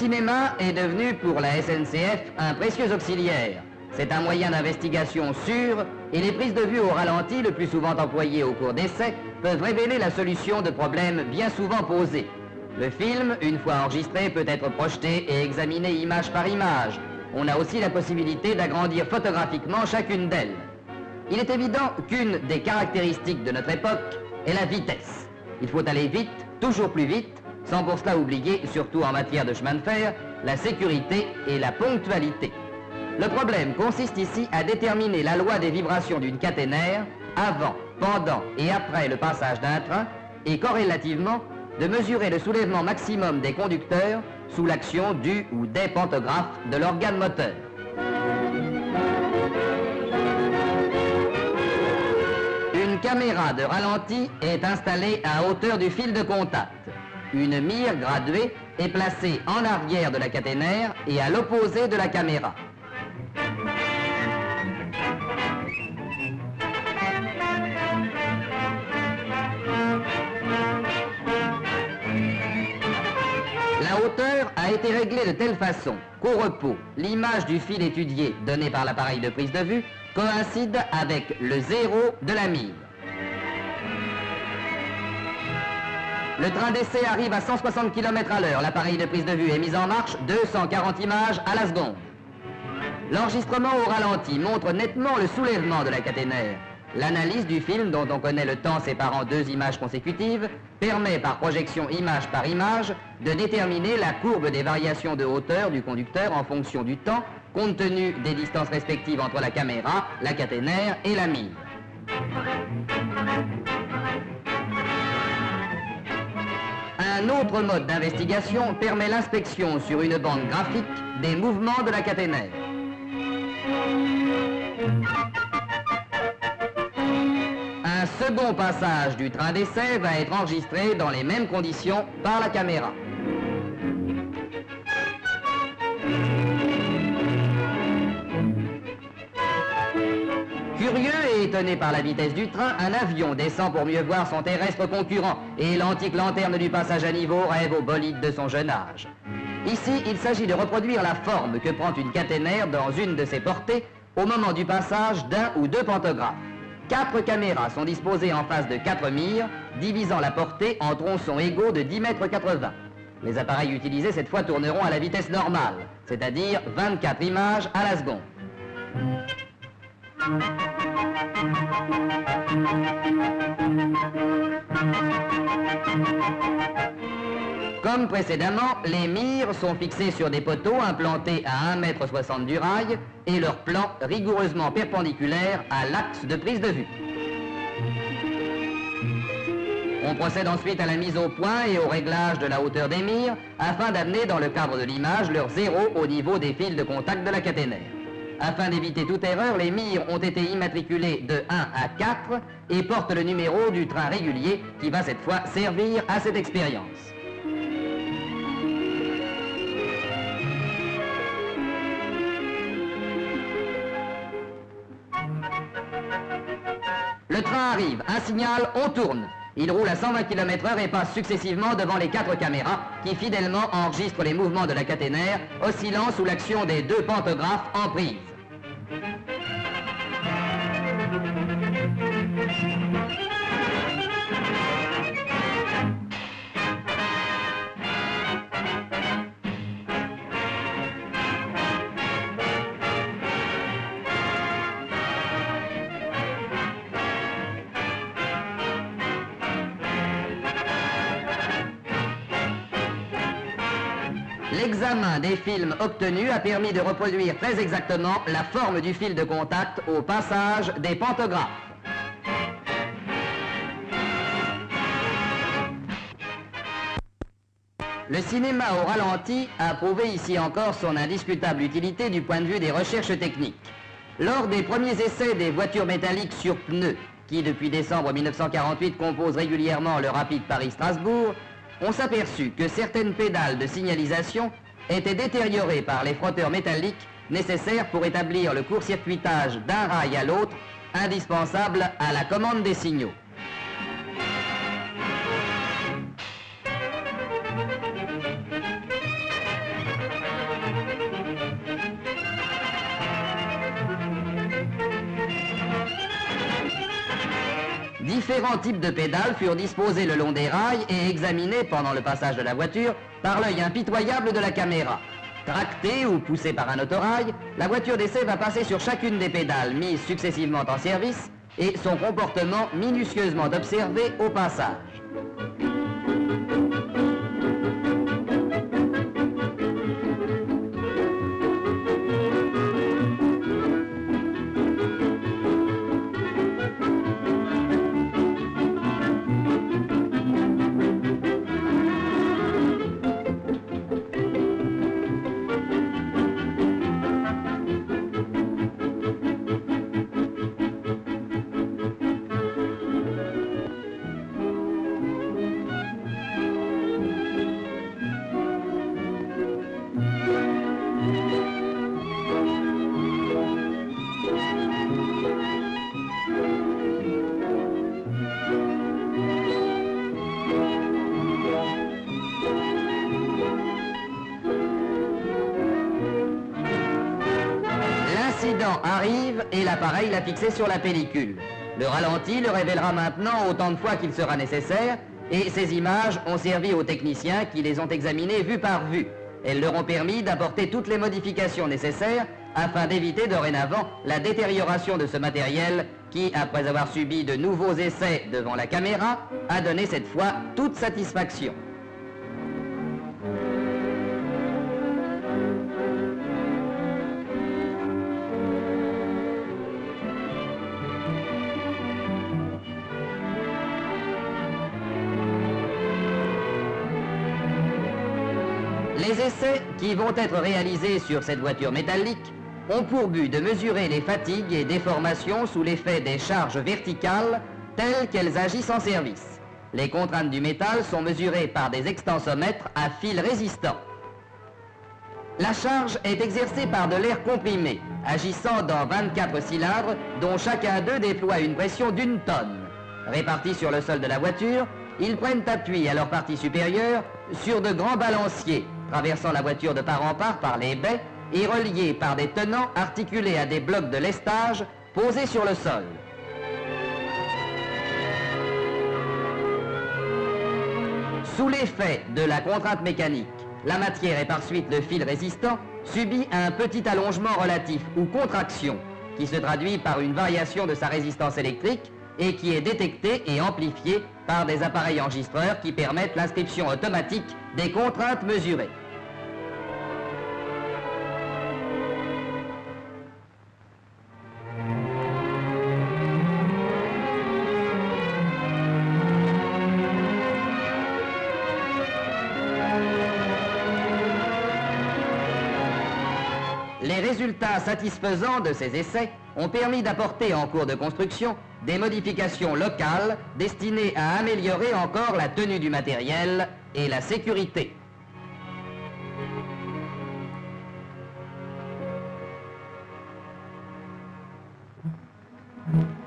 cinéma est devenu pour la SNCF un précieux auxiliaire. C'est un moyen d'investigation sûr et les prises de vue au ralenti, le plus souvent employées au cours d'essais, peuvent révéler la solution de problèmes bien souvent posés. Le film, une fois enregistré, peut être projeté et examiné image par image. On a aussi la possibilité d'agrandir photographiquement chacune d'elles. Il est évident qu'une des caractéristiques de notre époque est la vitesse. Il faut aller vite, toujours plus vite, sans pour cela oublier, surtout en matière de chemin de fer, la sécurité et la ponctualité. Le problème consiste ici à déterminer la loi des vibrations d'une caténaire avant, pendant et après le passage d'un train et corrélativement de mesurer le soulèvement maximum des conducteurs sous l'action du ou des pantographes de l'organe moteur. Une caméra de ralenti est installée à hauteur du fil de contact. Une mire graduée est placée en arrière de la caténaire et à l'opposé de la caméra. La hauteur a été réglée de telle façon qu'au repos, l'image du fil étudié donnée par l'appareil de prise de vue coïncide avec le zéro de la mire. Le train d'essai arrive à 160 km à l'heure. L'appareil de prise de vue est mis en marche, 240 images à la seconde. L'enregistrement au ralenti montre nettement le soulèvement de la caténaire. L'analyse du film, dont on connaît le temps séparant deux images consécutives, permet par projection image par image de déterminer la courbe des variations de hauteur du conducteur en fonction du temps, compte tenu des distances respectives entre la caméra, la caténaire et la mire. Un autre mode d'investigation permet l'inspection sur une bande graphique des mouvements de la caténaire. Un second passage du train d'essai va être enregistré dans les mêmes conditions par la caméra. Curieux et étonné par la vitesse du train, un avion descend pour mieux voir son terrestre concurrent et l'antique lanterne du passage à niveau rêve au bolide de son jeune âge. Ici, il s'agit de reproduire la forme que prend une caténaire dans une de ses portées au moment du passage d'un ou deux pantographes. 4 caméras sont disposées en face de 4 mires, divisant la portée en tronçons égaux de 10,80 m. Les appareils utilisés cette fois tourneront à la vitesse normale, c'est-à-dire 24 images à la seconde. Comme précédemment, les mires sont fixées sur des poteaux implantés à 1,60 m du rail et leur plan rigoureusement perpendiculaire à l'axe de prise de vue. On procède ensuite à la mise au point et au réglage de la hauteur des mires afin d'amener dans le cadre de l'image leur zéro au niveau des fils de contact de la caténaire. Afin d'éviter toute erreur, les mires ont été immatriculées de 1 à 4 et portent le numéro du train régulier qui va cette fois servir à cette expérience. Le train arrive, un signal, on tourne. Il roule à 120 km/h et passe successivement devant les 4 caméras qui fidèlement enregistrent les mouvements de la caténaire, oscillant sous l'action des 2 pantographes en prise. L'examen des films obtenus a permis de reproduire très exactement la forme du fil de contact au passage des pantographes. Le cinéma au ralenti a prouvé ici encore son indiscutable utilité du point de vue des recherches techniques. Lors des premiers essais des voitures métalliques sur pneus, qui depuis décembre 1948 composent régulièrement le rapide Paris-Strasbourg, on s'aperçut que certaines pédales de signalisation étaient détériorées par les frotteurs métalliques nécessaires pour établir le court-circuitage d'un rail à l'autre, indispensable à la commande des signaux. Différents types de pédales furent disposés le long des rails et examinés pendant le passage de la voiture par l'œil impitoyable de la caméra. Tractée ou poussée par un autorail, la voiture d'essai va passer sur chacune des pédales mises successivement en service et son comportement minutieusement observé au passage. L'incident arrive et l'appareil l'a fixé sur la pellicule. Le ralenti le révélera maintenant autant de fois qu'il sera nécessaire et ces images ont servi aux techniciens qui les ont examinées vue par vue. Elles leur ont permis d'apporter toutes les modifications nécessaires afin d'éviter dorénavant la détérioration de ce matériel qui, après avoir subi de nouveaux essais devant la caméra, a donné cette fois toute satisfaction. Les essais qui vont être réalisés sur cette voiture métallique ont pour but de mesurer les fatigues et déformations sous l'effet des charges verticales telles qu'elles agissent en service. Les contraintes du métal sont mesurées par des extensomètres à fil résistant. La charge est exercée par de l'air comprimé, agissant dans 24 cylindres dont chacun d'eux déploie une pression d'1 tonne. Répartis sur le sol de la voiture, ils prennent appui à leur partie supérieure sur de grands balanciers, traversant la voiture de part en part par les baies et reliés par des tenants articulés à des blocs de lestage posés sur le sol. Sous l'effet de la contrainte mécanique, la matière et par suite le fil résistant subit un petit allongement relatif ou contraction qui se traduit par une variation de sa résistance électrique et qui est détecté et amplifié par des appareils enregistreurs qui permettent l'inscription automatique des contraintes mesurées. Les résultats satisfaisants de ces essais ont permis d'apporter en cours de construction des modifications locales destinées à améliorer encore la tenue du matériel et la sécurité.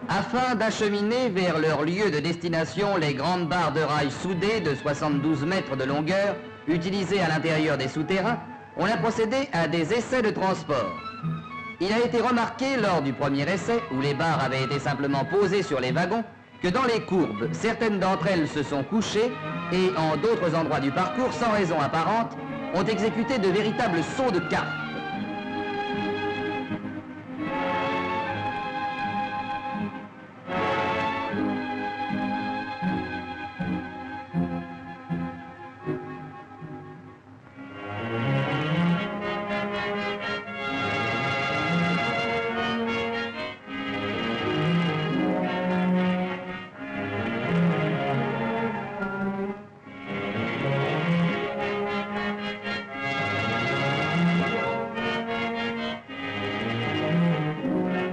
Afin d'acheminer vers leur lieu de destination les grandes barres de rails soudées de 72 mètres de longueur utilisées à l'intérieur des souterrains, on a procédé à des essais de transport. Il a été remarqué lors du premier essai, où les barres avaient été simplement posées sur les wagons, que dans les courbes, certaines d'entre elles se sont couchées et en d'autres endroits du parcours, sans raison apparente, ont exécuté de véritables sauts de cartes.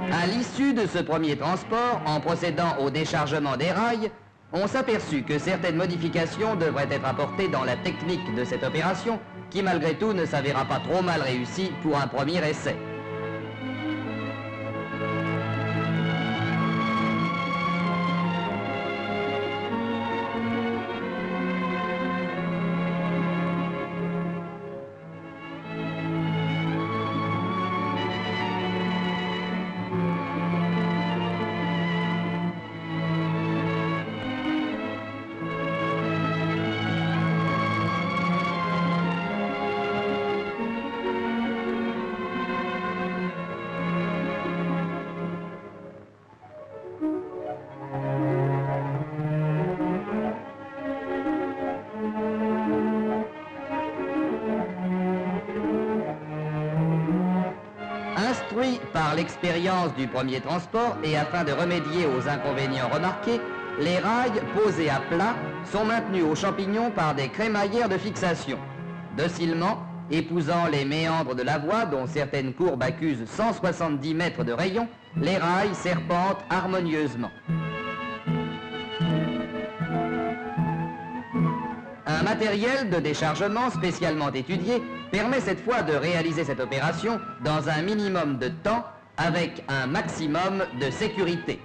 À l'issue de ce premier transport, en procédant au déchargement des rails, on s'aperçut que certaines modifications devraient être apportées dans la technique de cette opération, qui malgré tout ne s'avéra pas trop mal réussie pour un premier essai. par l'expérience du premier transport et afin de remédier aux inconvénients remarqués, les rails posés à plat sont maintenus aux champignons par des crémaillères de fixation. Docilement, épousant les méandres de la voie, dont certaines courbes accusent 170 mètres de rayon, les rails serpentent harmonieusement. Un matériel de déchargement spécialement étudié permet cette fois de réaliser cette opération dans un minimum de temps avec un maximum de sécurité.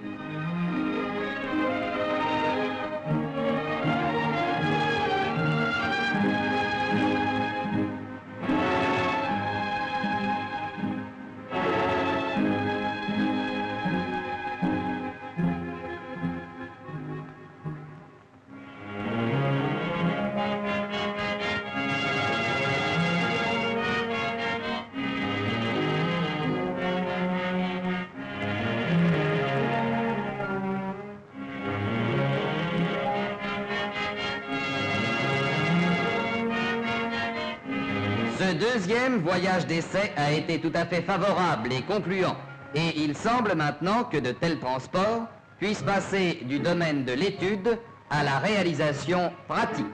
Ce deuxième voyage d'essai a été tout à fait favorable et concluant, et il semble maintenant que de tels transports puissent passer du domaine de l'étude à la réalisation pratique.